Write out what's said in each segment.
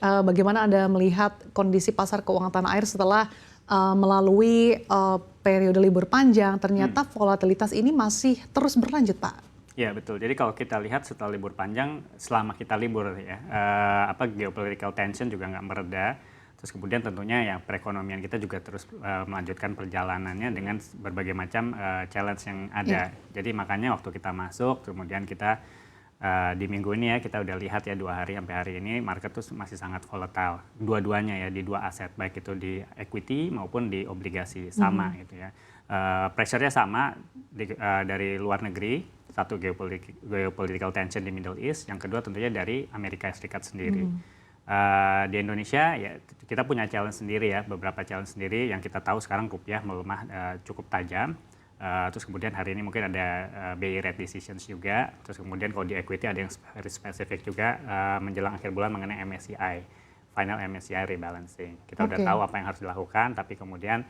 bagaimana Anda melihat kondisi pasar keuangan tanah air setelah melalui periode libur panjang, ternyata volatilitas ini masih terus berlanjut, Pak? Ya betul. Jadi kalau kita lihat setelah libur panjang, selama kita libur ya, geopolitical tension juga nggak mereda. Terus kemudian tentunya ya perekonomian kita juga terus melanjutkan perjalanannya dengan berbagai macam challenge yang ada. Jadi makanya waktu kita masuk, kemudian kita di minggu ini ya kita udah lihat ya 2 hari sampai hari ini market tuh masih sangat volatile. Dua-duanya ya di 2 aset, baik itu di equity maupun di obligasi sama gitu ya. Pressure-nya sama dari luar negeri, satu geopolitical tension di Middle East, yang kedua tentunya dari Amerika Serikat sendiri. Di Indonesia ya kita punya challenge sendiri ya, beberapa challenge sendiri yang kita tahu sekarang rupiah melemah cukup tajam. Terus kemudian hari ini mungkin ada BI rate decisions juga. Terus kemudian kalau di equity ada yang very spesifik juga menjelang akhir bulan mengenai MSCI, final MSCI rebalancing. Kita udah tahu apa yang harus dilakukan, tapi kemudian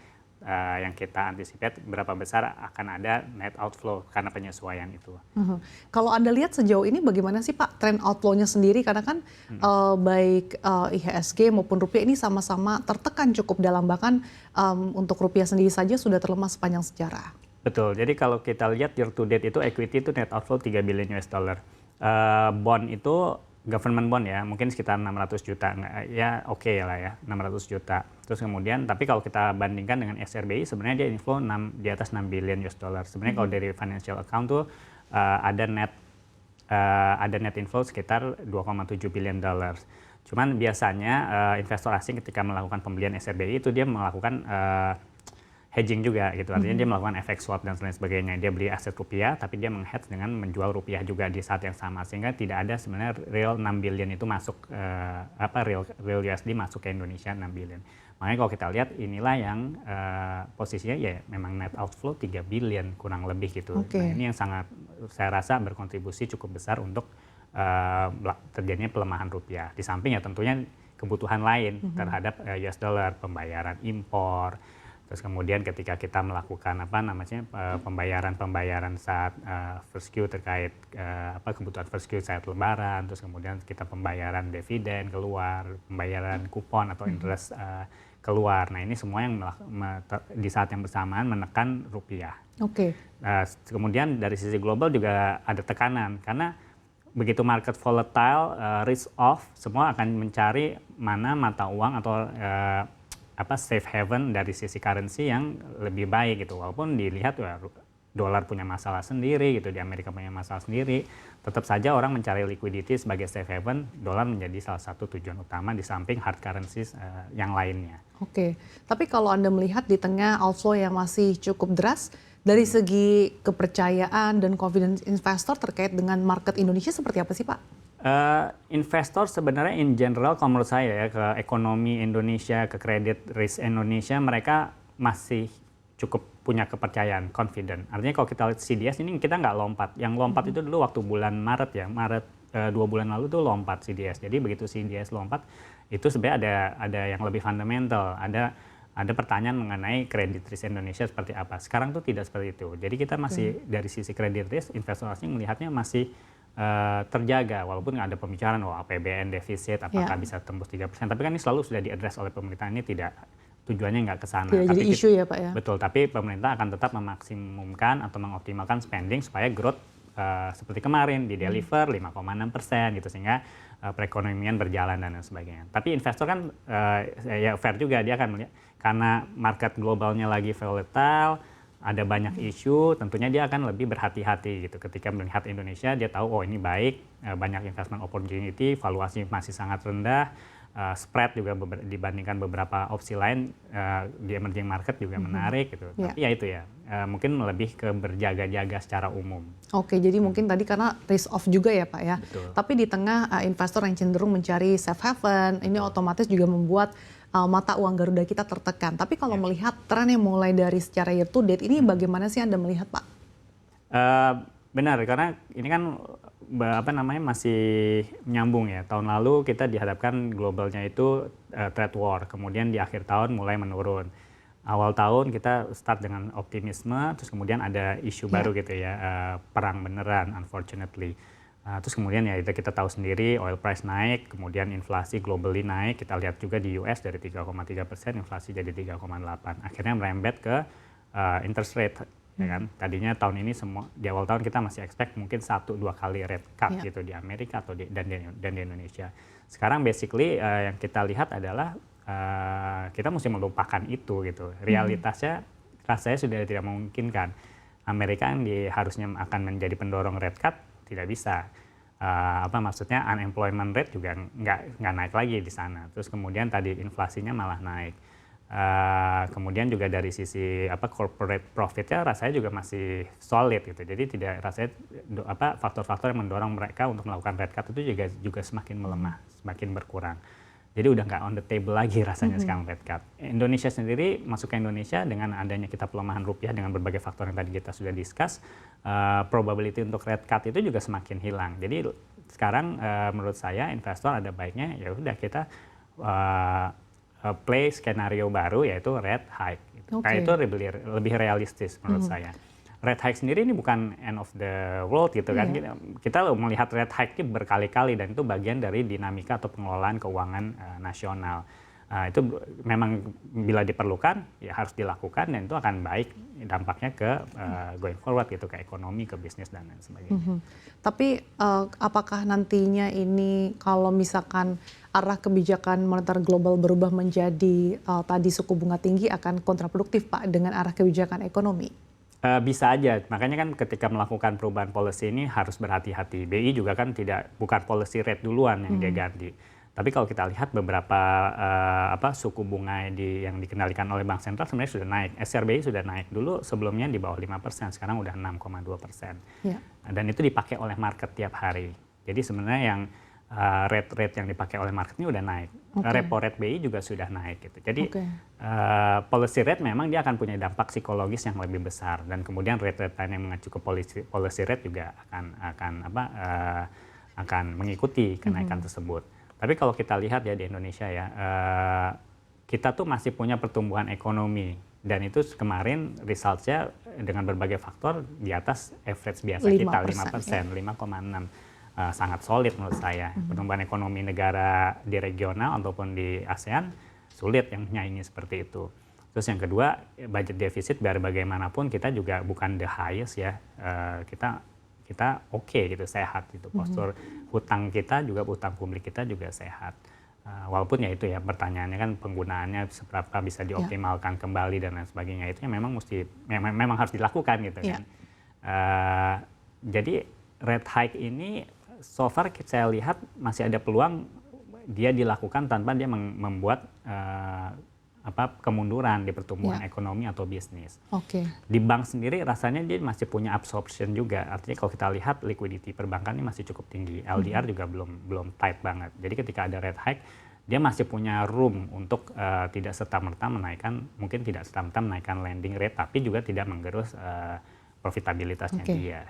yang kita anticipate berapa besar akan ada net outflow karena penyesuaian itu. Kalau Anda lihat sejauh ini bagaimana sih Pak tren outflow-nya sendiri, karena kan baik IHSG maupun rupiah ini sama-sama tertekan cukup dalam, bahkan untuk rupiah sendiri saja sudah terlemah sepanjang sejarah. Betul, jadi kalau kita lihat year to date itu equity itu net outflow 3 billion US dollar. Bond itu government bond ya, mungkin sekitar 600 juta, ya oke lah ya, 600 juta. Terus kemudian, tapi kalau kita bandingkan dengan SRBI, sebenarnya dia inflow di atas 6 billion US dollar. Sebenarnya kalau dari financial account tuh ada net inflow sekitar 2,7 billion dollars. Cuman biasanya investor asing ketika melakukan pembelian SRBI itu dia melakukan hedging juga gitu, artinya dia melakukan FX swap dan lain sebagainya. Dia beli aset rupiah, tapi dia meng-hedge dengan menjual rupiah juga di saat yang sama, sehingga tidak ada sebenarnya real 6 billion itu masuk real USD masuk ke Indonesia 6 billion. Makanya kalau kita lihat inilah yang posisinya ya memang net outflow 3 billion kurang lebih gitu. Nah ini yang sangat saya rasa berkontribusi cukup besar untuk terjadinya pelemahan rupiah. Di samping ya tentunya kebutuhan lain terhadap US dollar, pembayaran impor. Terus kemudian ketika kita melakukan pembayaran saat first Q terkait kebutuhan first Q saat lebaran, terus kemudian kita pembayaran dividen keluar, pembayaran kupon atau interest keluar. Nah ini semua yang di saat yang bersamaan menekan rupiah. Kemudian dari sisi global juga ada tekanan karena begitu market volatile, risk off, semua akan mencari mana mata uang atau safe haven dari sisi currency yang lebih baik gitu. Walaupun dilihat ya dolar punya masalah sendiri gitu, di Amerika punya masalah sendiri, tetap saja orang mencari liquidity sebagai safe haven. Dolar menjadi salah satu tujuan utama di samping hard currencies yang lainnya. Tapi kalau Anda melihat di tengah outflow yang masih cukup deras, dari segi kepercayaan dan confidence investor terkait dengan market Indonesia seperti apa sih Pak? Investor sebenarnya in general kalau menurut saya ya, ke ekonomi Indonesia, ke credit risk Indonesia, mereka masih cukup punya kepercayaan, confident. Artinya kalau kita lihat CDS ini kita nggak lompat. Yang lompat itu dulu waktu bulan Maret ya, Maret 2 bulan lalu tuh lompat CDS. Jadi begitu CDS lompat, itu sebenarnya ada yang lebih fundamental, ada pertanyaan mengenai credit risk Indonesia seperti apa. Sekarang tuh tidak seperti itu. Jadi kita masih dari sisi credit risk, investor asing melihatnya masih terjaga, walaupun ada pembicaraan APBN defisit apakah bisa tembus 3%, tapi kan ini selalu sudah diadres oleh pemerintah, ini tidak, tujuannya nggak ke sana. Tidak jadi isu ya Pak ya? Betul, tapi pemerintah akan tetap memaksimumkan atau mengoptimalkan spending supaya growth seperti kemarin di deliver 5,6% gitu, sehingga perekonomian berjalan dan lain sebagainya. Tapi investor kan ya fair juga, dia akan melihat karena market globalnya lagi volatile, ada banyak isu, tentunya dia akan lebih berhati-hati gitu. Ketika melihat Indonesia, dia tahu ini baik, banyak investment opportunity, valuasi masih sangat rendah, spread juga dibandingkan beberapa opsi lain di emerging market juga menarik gitu. Tapi ya itu ya, mungkin lebih ke berjaga-jaga secara umum. Jadi mungkin tadi karena risk off juga ya Pak ya. Betul. Tapi di tengah investor yang cenderung mencari safe haven, ini otomatis juga membuat mata uang Garuda kita tertekan. Tapi kalau melihat tren yang mulai dari secara year to date ini, bagaimana sih Anda melihat Pak? Benar, karena ini kan masih nyambung ya. Tahun lalu kita dihadapkan globalnya itu trade war, kemudian di akhir tahun mulai menurun. Awal tahun kita start dengan optimisme, terus kemudian ada isu baru gitu ya, perang beneran unfortunately. Terus kemudian ya kita tahu sendiri oil price naik, kemudian inflasi globally naik. Kita lihat juga di US dari 3,3%, inflasi jadi 3,8. Akhirnya merembet ke interest rate. Ya kan? Tadinya tahun ini di awal tahun kita masih expect mungkin 1-2 kali rate cut gitu di Amerika atau dan di Indonesia. Sekarang basically yang kita lihat adalah kita mesti melupakan itu gitu. Realitasnya rasanya sudah tidak memungkinkan. Amerika yang harusnya akan menjadi pendorong rate cut tidak bisa. Maksudnya unemployment rate juga nggak naik lagi di sana. Terus kemudian tadi inflasinya malah naik. Kemudian juga dari sisi corporate profitnya rasanya juga masih solid gitu. Jadi tidak rasanya faktor-faktor yang mendorong mereka untuk melakukan rate cut itu juga semakin melemah, semakin berkurang. Jadi udah nggak on the table lagi rasanya sekarang rate cut. Indonesia sendiri masuk ke Indonesia dengan adanya kita pelemahan rupiah dengan berbagai faktor yang tadi kita sudah discuss, probability untuk rate cut itu juga semakin hilang. Jadi sekarang menurut saya investor ada baiknya ya udah kita play skenario baru yaitu rate hike. Gitu. Nah itu lebih realistis menurut saya. Rate hike sendiri ini bukan end of the world gitu kan. Kita melihat rate hike ini berkali-kali dan itu bagian dari dinamika atau pengelolaan keuangan nasional. Itu memang bila diperlukan ya harus dilakukan dan itu akan baik dampaknya ke going forward gitu, ke ekonomi, ke bisnis dan lain sebagainya. Tapi apakah nantinya ini kalau misalkan arah kebijakan moneter global berubah menjadi tadi suku bunga tinggi akan kontraproduktif Pak dengan arah kebijakan ekonomi? Bisa aja, makanya kan ketika melakukan perubahan policy ini harus berhati-hati. BI juga kan bukan policy rate duluan yang dia ganti. Tapi kalau kita lihat beberapa suku bunga yang dikendalikan oleh Bank Sentral sebenarnya sudah naik. SRBI sudah naik dulu sebelumnya di bawah 5%, sekarang udah 6,2%. Dan itu dipakai oleh market tiap hari. Jadi sebenarnya yang rate yang dipakai oleh market ini udah naik. Repo rate BI juga sudah naik gitu. Jadi policy rate memang dia akan punya dampak psikologis yang lebih besar dan kemudian rate lain yang mengacu ke policy rate juga akan mengikuti kenaikan tersebut. Tapi kalau kita lihat ya di Indonesia ya, kita tuh masih punya pertumbuhan ekonomi dan itu kemarin results-nya dengan berbagai faktor di atas average biasa kita 5%, 5,6. Sangat solid menurut saya. Pertumbuhan ekonomi negara di regional ataupun di ASEAN sulit yang menyaingi seperti itu. Terus yang kedua, budget defisit biar bagaimanapun kita juga bukan the highest ya. Kita oke gitu, sehat gitu. Postur hutang kita juga, hutang publik kita juga sehat. Walaupun ya itu ya pertanyaannya kan penggunaannya seberapa bisa dioptimalkan kembali dan lain sebagainya, itu yang memang harus dilakukan gitu kan. Jadi rate hike ini so far saya lihat masih ada peluang dia dilakukan tanpa dia membuat kemunduran di pertumbuhan ekonomi atau bisnis. Di bank sendiri rasanya dia masih punya absorption juga. Artinya kalau kita lihat liquidity perbankan ini masih cukup tinggi. LDR juga belum tight banget. Jadi ketika ada rate hike dia masih punya room untuk tidak serta-merta menaikkan lending rate tapi juga tidak menggerus profitabilitasnya dia.